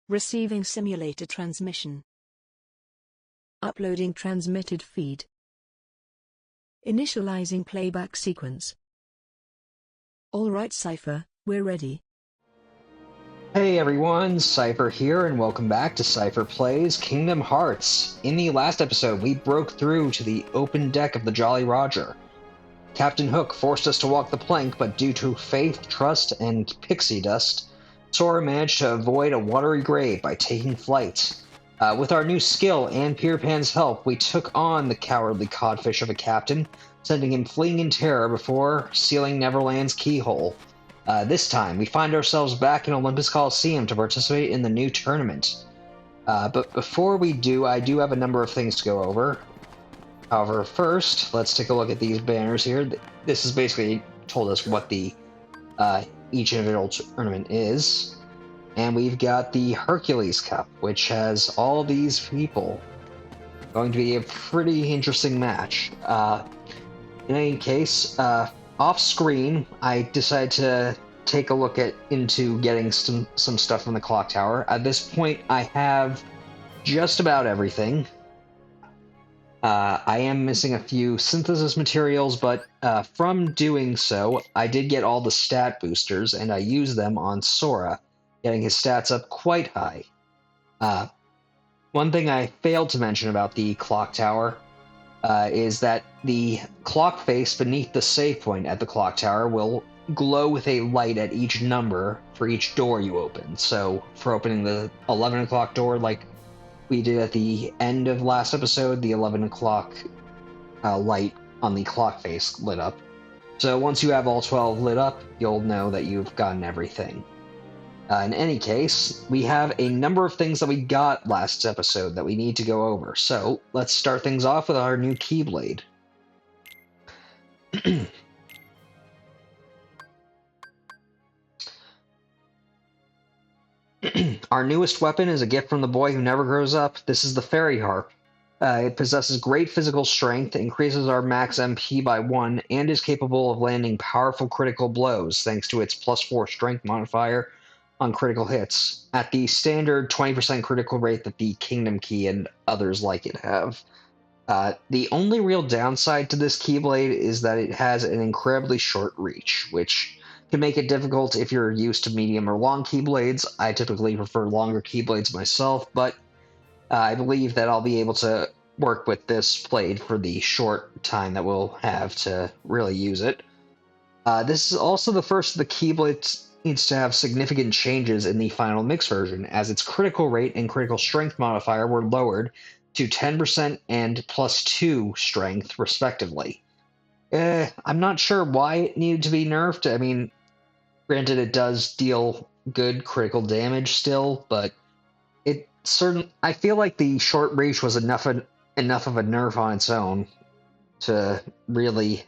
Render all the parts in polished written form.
Receiving simulator transmission. Uploading transmitted feed. Initializing playback sequence. Alright Seipher, we're ready. Hey everyone, Seipher here, and welcome back to Seipher Plays Kingdom Hearts. In the last episode, we broke through to the open deck of the Jolly Roger. Captain Hook forced us to walk the plank, but due to faith, trust, and pixie dust, Sora managed to avoid a watery grave by taking flight. With our new skill and Peter Pan's help, we took on the cowardly codfish of a captain, sending him fleeing in terror before sealing Neverland's keyhole. This time, we find ourselves back in Olympus Coliseum to participate in the new tournament. But before we do, I do have a number of things to go over. However, first, let's take a look at these banners here. This has basically told us what the each individual tournament is. And we've got the Hercules Cup, which has all these people. Going to be a pretty interesting match. In any case, off screen, I decided to take a look into getting some stuff from the clock tower. At this point, I have just about everything. I am missing a few synthesis materials, but from doing so, I did get all the stat boosters, and I used them on Sora, getting his stats up quite high. One thing I failed to mention about the clock tower is that the clock face beneath the save point at the clock tower will glow with a light at each number for each door you open. So for opening the 11 o'clock door like we did at the end of last episode, the 11 o'clock light on the clock face lit up. So once you have all 12 lit up, you'll know that you've gotten everything. In any case, we have a number of things that we got last episode that we need to go over. So let's start things off with our new Keyblade. Our newest weapon is a gift from the boy who never grows up. This is the Fairy Harp. It possesses great physical strength, increases our max MP by 1, and is capable of landing powerful critical blows thanks to its +4 strength modifier on critical hits, at the standard 20% critical rate that the Kingdom Key and others like it have. The only real downside to this Keyblade is that it has an incredibly short reach, which can make it difficult if you're used to medium or long Keyblades. I typically prefer longer Keyblades myself, but I believe that I'll be able to work with this blade for the short time that we'll have to really use it. This is also the first of the Keyblades needs to have significant changes in the final mix version, as its critical rate and critical strength modifier were lowered to 10% and +2 strength, respectively. I'm not sure why it needed to be nerfed. I mean, granted, it does deal good critical damage still, but I feel like the short reach was enough of a nerf on its own to really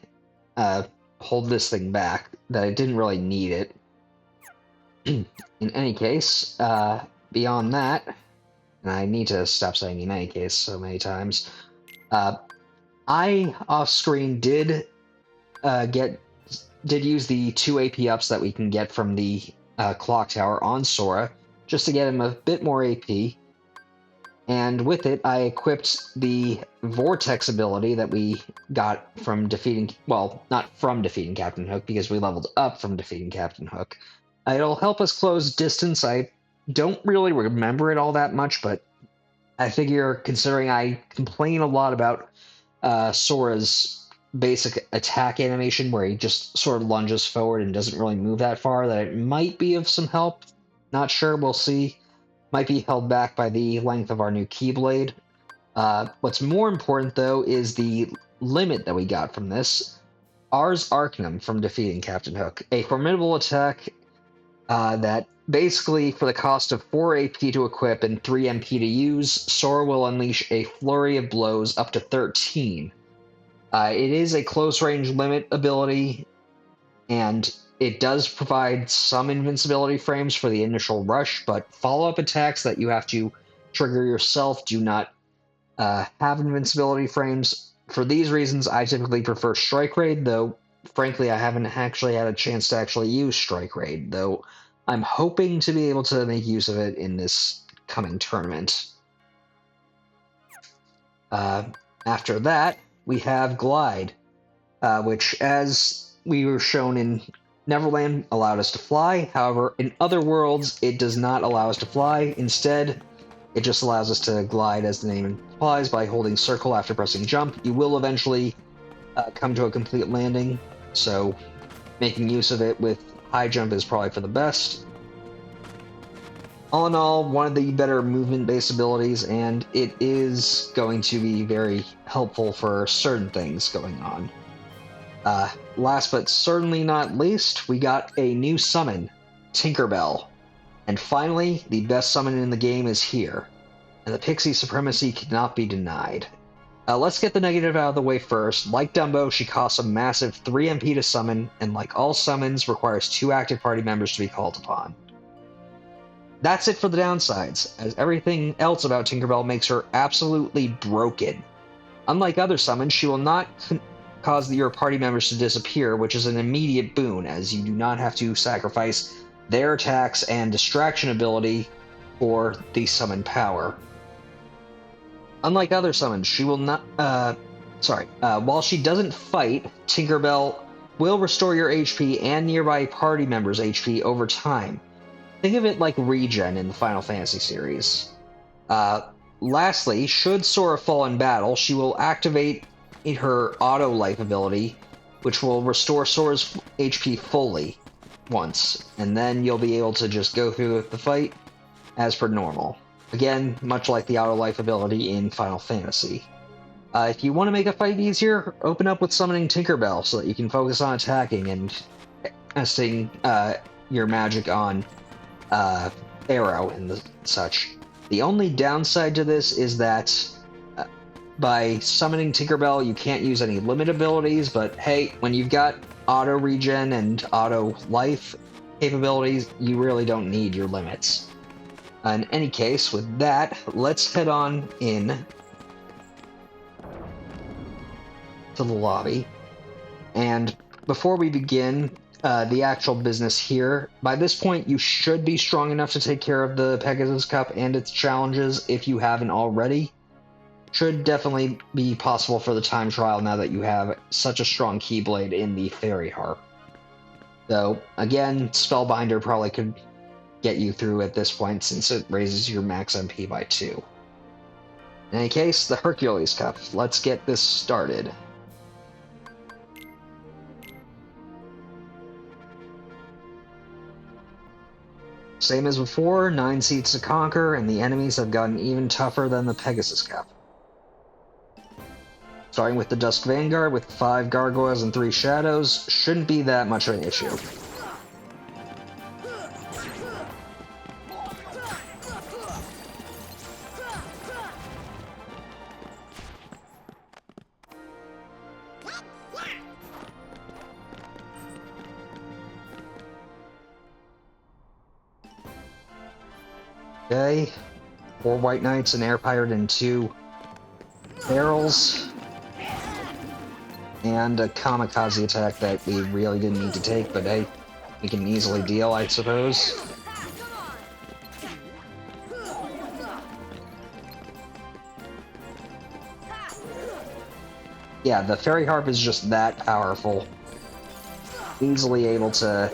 hold this thing back, that it didn't really need it. In any case, beyond that, and I need to stop saying in any case so many times, I, off-screen, did use the 2 AP ups that we can get from the clock tower on Sora, just to get him a bit more AP. And with it, I equipped the Vortex ability that we got from defeating, well, not from defeating Captain Hook, because we leveled up from defeating Captain Hook. It'll help us close distance. I don't really remember it all that much, but I figure, considering I complain a lot about Sora's basic attack animation, where he just sort of lunges forward and doesn't really move that far, that it might be of some help. Not sure, we'll see. Might be held back by the length of our new Keyblade. What's more important, though, is the limit that we got from this. Ars Arcanum from defeating Captain Hook. A formidable attack that basically, for the cost of 4 AP to equip and 3 MP to use, Sora will unleash a flurry of blows up to 13. It is a close-range limit ability, and it does provide some invincibility frames for the initial rush, but follow-up attacks that you have to trigger yourself do not have invincibility frames. For these reasons, I typically prefer Strike Raid, though frankly I haven't actually had a chance to actually use Strike Raid, though I'm hoping to be able to make use of it in this coming tournament. After that, we have Glide, which, as we were shown in Neverland, allowed us to fly. However, in other worlds, it does not allow us to fly. Instead, it just allows us to glide, as the name implies, by holding circle after pressing jump. You will eventually come to a complete landing, so making use of it with high jump is probably for the best. All in all, one of the better movement-based abilities, and it is going to be very helpful for certain things going on. Last but certainly not least, we got a new summon, Tinkerbell. And finally, the best summon in the game is here, and the Pixie supremacy cannot be denied. Let's get the negative out of the way first. Like Dumbo, she costs a massive 3 MP to summon, and like all summons, requires 2 active party members to be called upon. That's it for the downsides, as everything else about Tinkerbell makes her absolutely broken. Unlike other summons, she will not cause your party members to disappear, which is an immediate boon, as you do not have to sacrifice their attacks and distraction ability for the summon power. Unlike other summons, she will not... while she doesn't fight, Tinkerbell will restore your HP and nearby party members' HP over time. Think of it like regen in the Final Fantasy series. Lastly, should Sora fall in battle, she will activate her auto life ability, which will restore Sora's HP fully once, and then you'll be able to just go through the fight as per normal. Again, much like the auto life ability in Final Fantasy. If you want to make a fight easier, open up with summoning Tinkerbell so that you can focus on attacking and testing your magic on Arrow and such. The only downside to this is that by summoning Tinkerbell, you can't use any limit abilities, but hey, when you've got auto regen and auto life capabilities, you really don't need your limits. In any case, with that, let's head on in to the lobby. And before we begin the actual business here, by this point you should be strong enough to take care of the Pegasus Cup and its challenges if you haven't already. Should definitely be possible for the time trial now that you have such a strong Keyblade in the Fairy Harp. Though, again, Spellbinder probably could get you through at this point since it raises your max MP by 2. In any case, the Hercules Cup. Let's get this started. Same as before, 9 seats to conquer, and the enemies have gotten even tougher than the Pegasus Cup. Starting with the Dusk Vanguard with 5 Gargoyles and 3 Shadows, shouldn't be that much of an issue. Okay, 4 White Knights, an Air Pirate, and 2 Barrels. And a Kamikaze attack that we really didn't need to take, but hey, we can easily deal, I suppose. Yeah, the Fairy Harp is just that powerful. Easily able to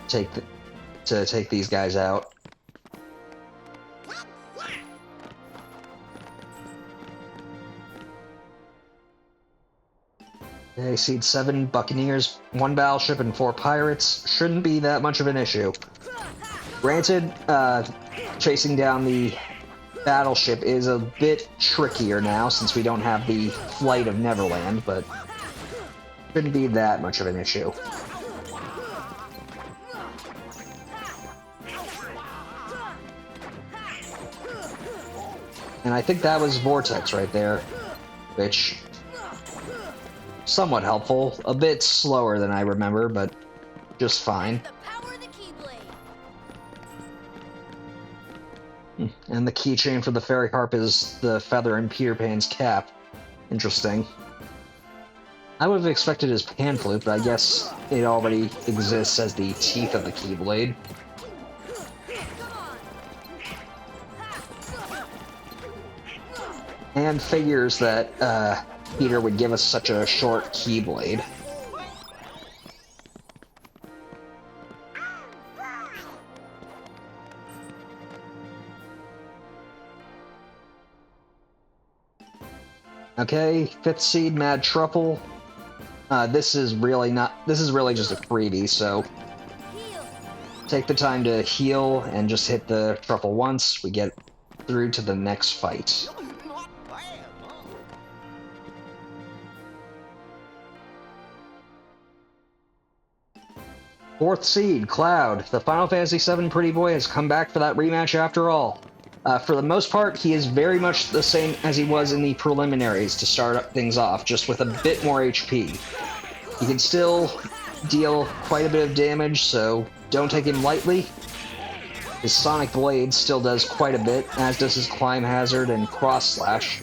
take these guys out. Okay, seed 7 Buccaneers, 1 Battleship, and 4 Pirates. Shouldn't be that much of an issue. Granted, chasing down the Battleship is a bit trickier now since we don't have the Flight of Neverland, but shouldn't be that much of an issue. And I think that was Vortex right there, which... somewhat helpful. A bit slower than I remember, but just fine. And the keychain for the Fairy Harp is the feather in Peter Pan's cap. Interesting. I would have expected his pan flute, but I guess it already exists as the teeth of the Keyblade. And figures that Peter would give us such a short keyblade. Okay, 5th seed, Mad Truffle. This is really just a freebie, so take the time to heal and just hit the truffle once. We get through to the next fight. Fourth seed, Cloud. The Final Fantasy VII pretty boy has come back for that rematch after all. For the most part, he is very much the same as he was in the preliminaries to start things off, just with a bit more HP. He can still deal quite a bit of damage, so don't take him lightly. His Sonic Blade still does quite a bit, as does his Climb Hazard and Cross Slash.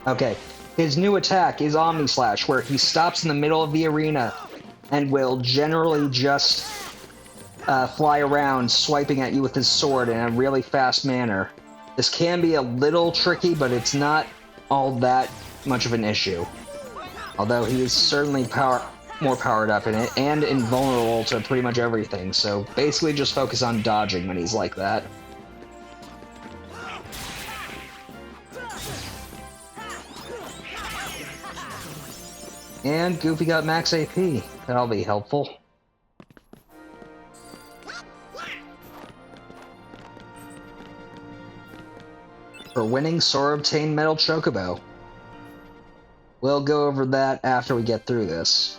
Okay, his new attack is Omni Slash, where he stops in the middle of the arena and will generally just fly around, swiping at you with his sword in a really fast manner. This can be a little tricky, but it's not all that much of an issue. Although he is certainly more powered up in it, and invulnerable to pretty much everything, so basically just focus on dodging when he's like that. And Goofy got max AP. That'll be helpful. For winning, Sora obtained Metal Chocobo. We'll go over that after we get through this.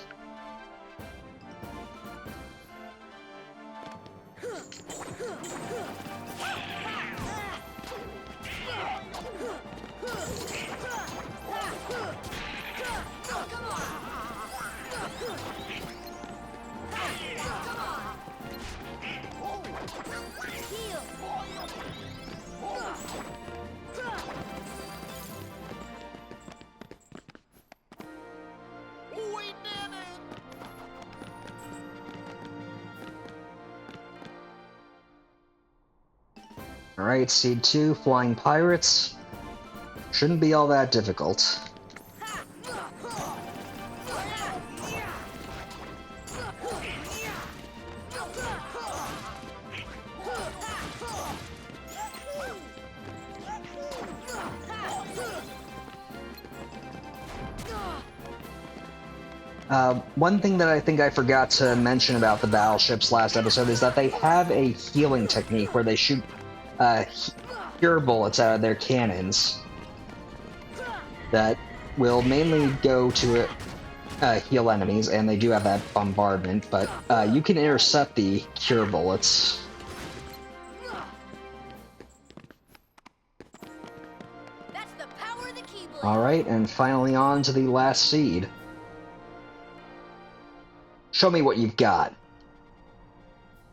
Alright, Seed 2, Flying Pirates. Shouldn't be all that difficult. One thing that I think I forgot to mention about the battleships last episode is that they have a healing technique where they shoot cure bullets out of their cannons that will mainly go to heal enemies, and they do have that bombardment, but you can intercept the cure bullets. Alright, and finally on to the last seed. Show me what you've got.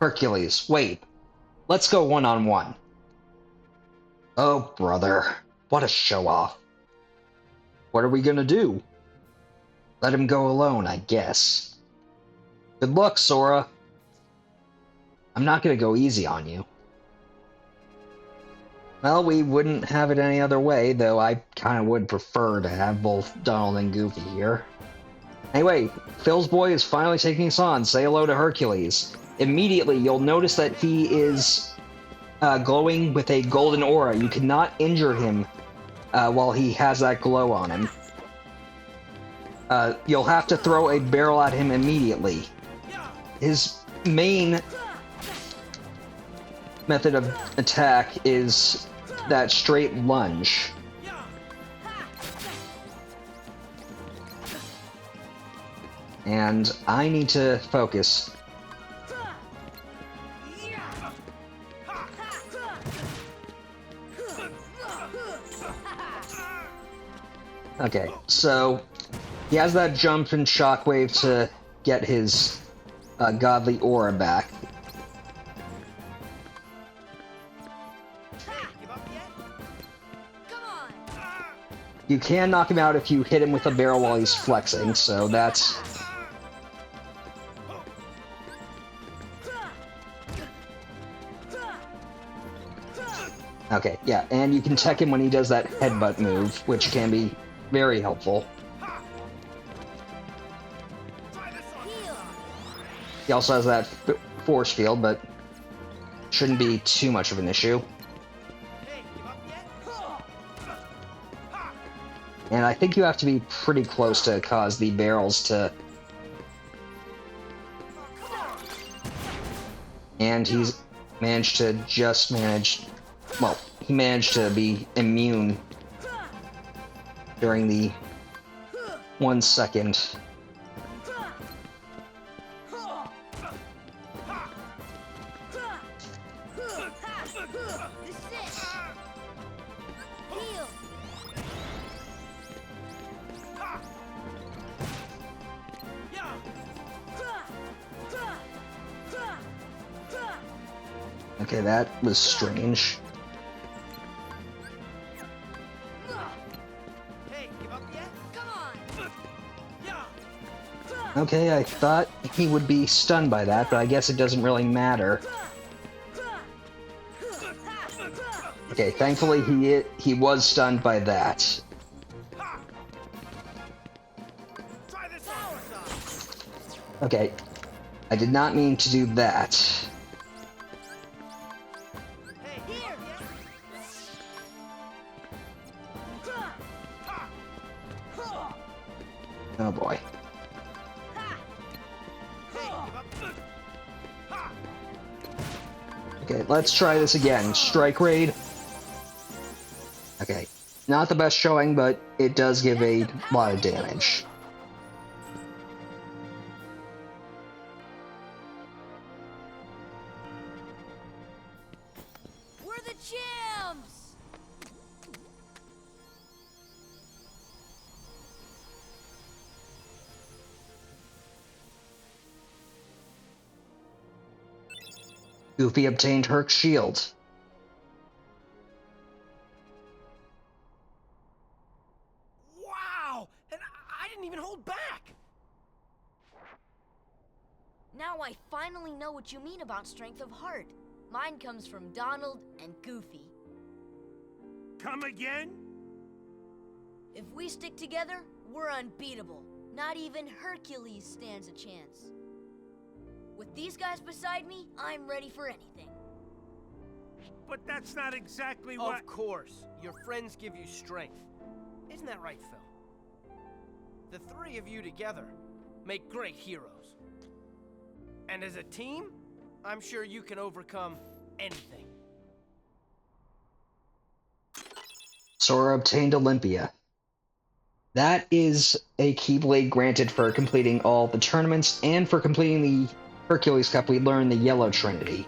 Hercules, wait. Let's go one-on-one. Oh, brother. What a show-off. What are we gonna do? Let him go alone, I guess. Good luck, Sora. I'm not gonna go easy on you. Well, we wouldn't have it any other way, though I kinda would prefer to have both Donald and Goofy here. Anyway, Phil's boy is finally taking us on. Say hello to Hercules. Immediately, you'll notice that he is glowing with a golden aura. You cannot injure him while he has that glow on him. You'll have to throw a barrel at him immediately. His main method of attack is that straight lunge. And I need to focus. Okay, so he has that jump and shockwave to get his godly aura back. You can knock him out if you hit him with a barrel while he's flexing, so that's... Okay, yeah, and you can tech him when he does that headbutt move, which can be very helpful. He also has that force field, but shouldn't be too much of an issue. And I think you have to be pretty close to cause the barrels to... And he's managed to just manage... Well, he managed to be immune during the 1 second. Okay, that was strange. Okay, I thought he would be stunned by that, but I guess it doesn't really matter. Okay, thankfully he was stunned by that. Okay, I did not mean to do that. Oh boy. Okay, let's try this again. Strike raid. Okay, not the best showing, but it does give a lot of damage. We're the champs! Goofy obtained Herc's shield. Wow! And I didn't even hold back! Now I finally know what you mean about strength of heart. Mine comes from Donald and Goofy. Come again? If we stick together, we're unbeatable. Not even Hercules stands a chance. With these guys beside me, I'm ready for anything. But that's not exactly what... Of course. Your friends give you strength. Isn't that right, Phil? The three of you together make great heroes. And as a team, I'm sure you can overcome anything. Sora obtained Olympia. That is a Keyblade granted for completing all the tournaments, and for completing the Hercules Cup, we learned the Yellow Trinity.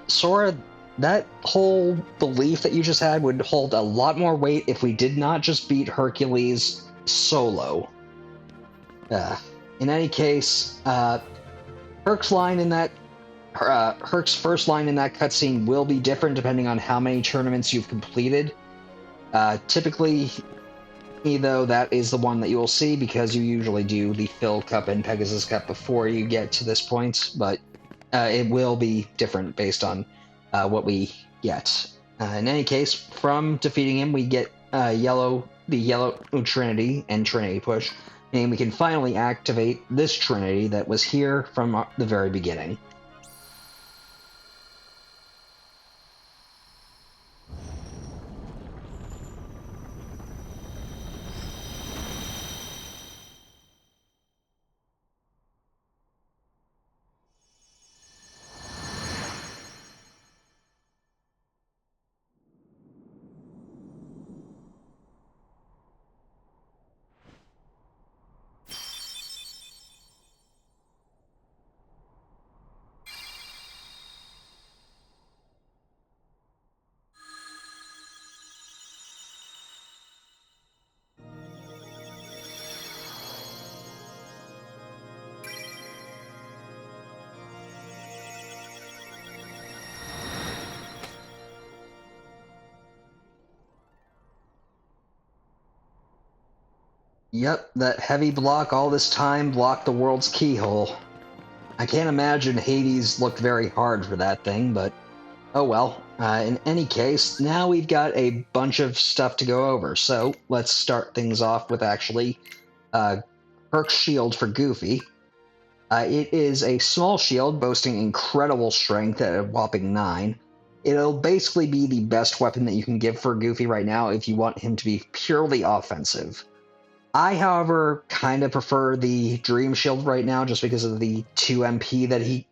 Sora, that whole belief that you just had would hold a lot more weight if we did not just beat Hercules solo. In any case, Herc's line in that Herc's first line in that cutscene will be different depending on how many tournaments you've completed. Typically, though, that is the one that you will see because you usually do the Phil Cup and Pegasus Cup before you get to this point, but it will be different based on what we get. In any case, from defeating him, we get the Yellow Trinity and Trinity Push, and we can finally activate this Trinity that was here from the very beginning. Yep, that heavy block all this time blocked the world's keyhole. I can't imagine Hades looked very hard for that thing, but oh well. In any case, now we've got a bunch of stuff to go over, so let's start things off with actually Herc's shield for Goofy. It is a small shield boasting incredible strength at a whopping 9. It'll basically be the best weapon that you can give for Goofy right now if you want him to be purely offensive. I, however, kind of prefer the Dream Shield right now just because of the 2 MP that he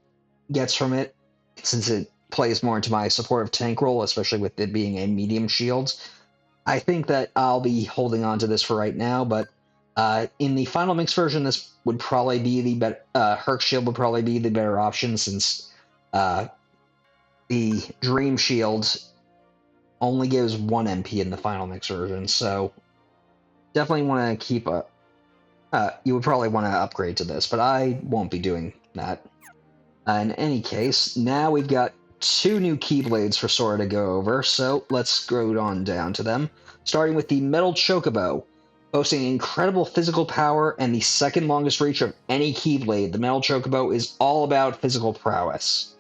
gets from it, since it plays more into my supportive tank role, especially with it being a medium shield. I think that I'll be holding on to this for right now, but in the final mix version, this would probably be the better. Herc Shield would probably be the better option since the Dream Shield only gives 1 MP in the final mix version, so definitely want to keep a. You would probably want to upgrade to this, but I won't be doing that. In any case, now we've got 2 new Keyblades for Sora to go over, so let's go on down to them. Starting with the Metal Chocobo. Boasting incredible physical power and the second longest reach of any Keyblade, the Metal Chocobo is all about physical prowess.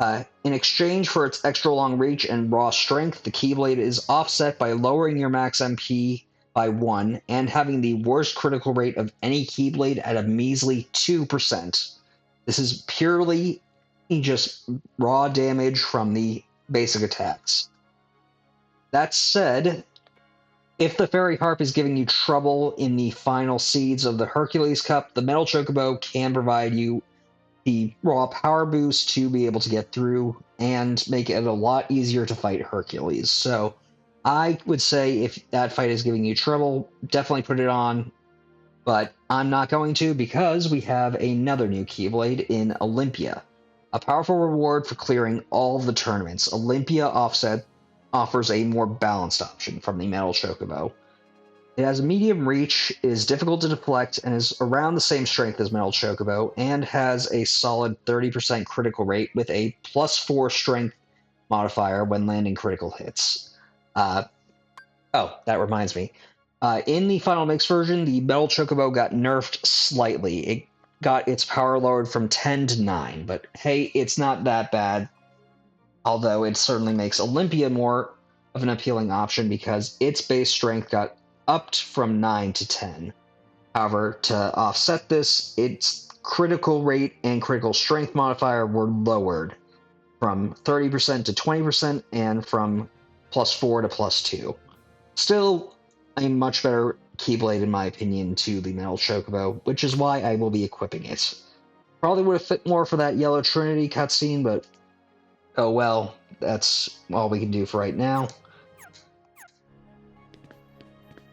In exchange for its extra long reach and raw strength, the Keyblade is offset by lowering your max MP by 1 and having the worst critical rate of any Keyblade at a measly 2%. This is purely just raw damage from the basic attacks. That said, if the Fairy Harp is giving you trouble in the final seeds of the Hercules Cup, the Metal Chocobo can provide you the raw power boost to be able to get through and make it a lot easier to fight Hercules. So I would say if that fight is giving you trouble, definitely put it on. But I'm not going to because we have another new Keyblade in Olympia. A powerful reward for clearing all of the tournaments. Olympia offers a more balanced option from the Metal Chocobo. It has a medium reach, is difficult to deflect, and is around the same strength as Metal Chocobo, and has a solid 30% critical rate with a +4 strength modifier when landing critical hits. Oh, that reminds me. In the final mix version, the Metal Chocobo got nerfed slightly. It got its power lowered from 10 to 9, but hey, it's not that bad. Although it certainly makes Olympia more of an appealing option because its base strength got upped from 9 to 10. However, to offset this, its critical rate and critical strength modifier were lowered from 30% to 20% and from +4 to +2. Still a much better Keyblade in my opinion to the Metal Chocobo, which is why I will be equipping it. Probably would have fit more for that Yellow Trinity cutscene, but oh well, that's all we can do for right now.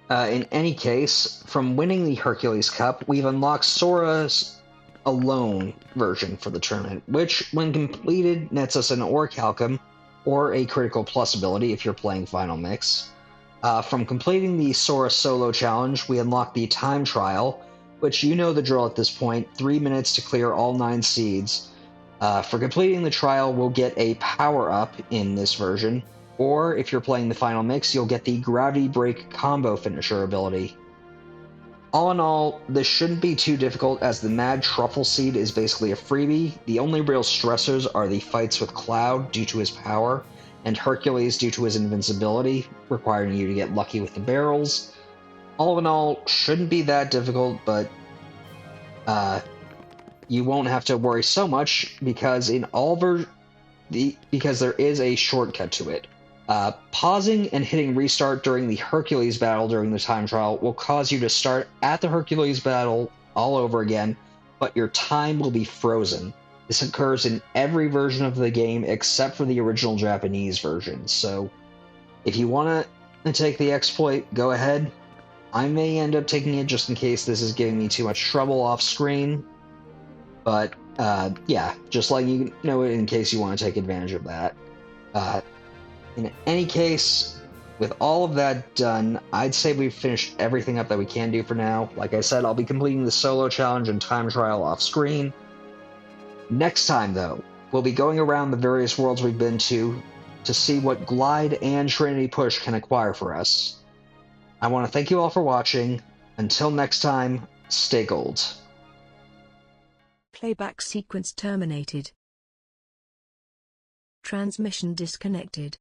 In any case, from winning the Hercules Cup, we've unlocked Sora's alone version for the tournament, which, when completed, nets us an Orichalcum, or a critical plus ability if you're playing Final Mix. From completing the Sora Solo Challenge, we unlock the Time Trial, which you know the drill at this point, 3 minutes to clear all 9 seeds. For completing the trial, we'll get a power-up in this version, or if you're playing the Final Mix, you'll get the Gravity Break Combo Finisher ability. All in all, this shouldn't be too difficult as the Mad Truffle Seed is basically a freebie. The only real stressors are the fights with Cloud due to his power, and Hercules due to his invincibility, requiring you to get lucky with the barrels. All in all, shouldn't be that difficult, but you won't have to worry so much because because there is a shortcut to it. Pausing and hitting restart during the Hercules battle during the time trial will cause you to start at the Hercules battle all over again, but your time will be frozen. This occurs in every version of the game except for the original Japanese version, so if you want to take the exploit, go ahead. I may end up taking it just in case this is giving me too much trouble off screen, but yeah, just letting you know it in case you want to take advantage of that. In any case, with all of that done, I'd say we've finished everything up that we can do for now. Like I said, I'll be completing the solo challenge and time trial off screen. Next time, though, we'll be going around the various worlds we've been to see what Glide and Trinity Push can acquire for us. I want to thank you all for watching, Until next time, stay gold. Playback sequence terminated. Transmission disconnected.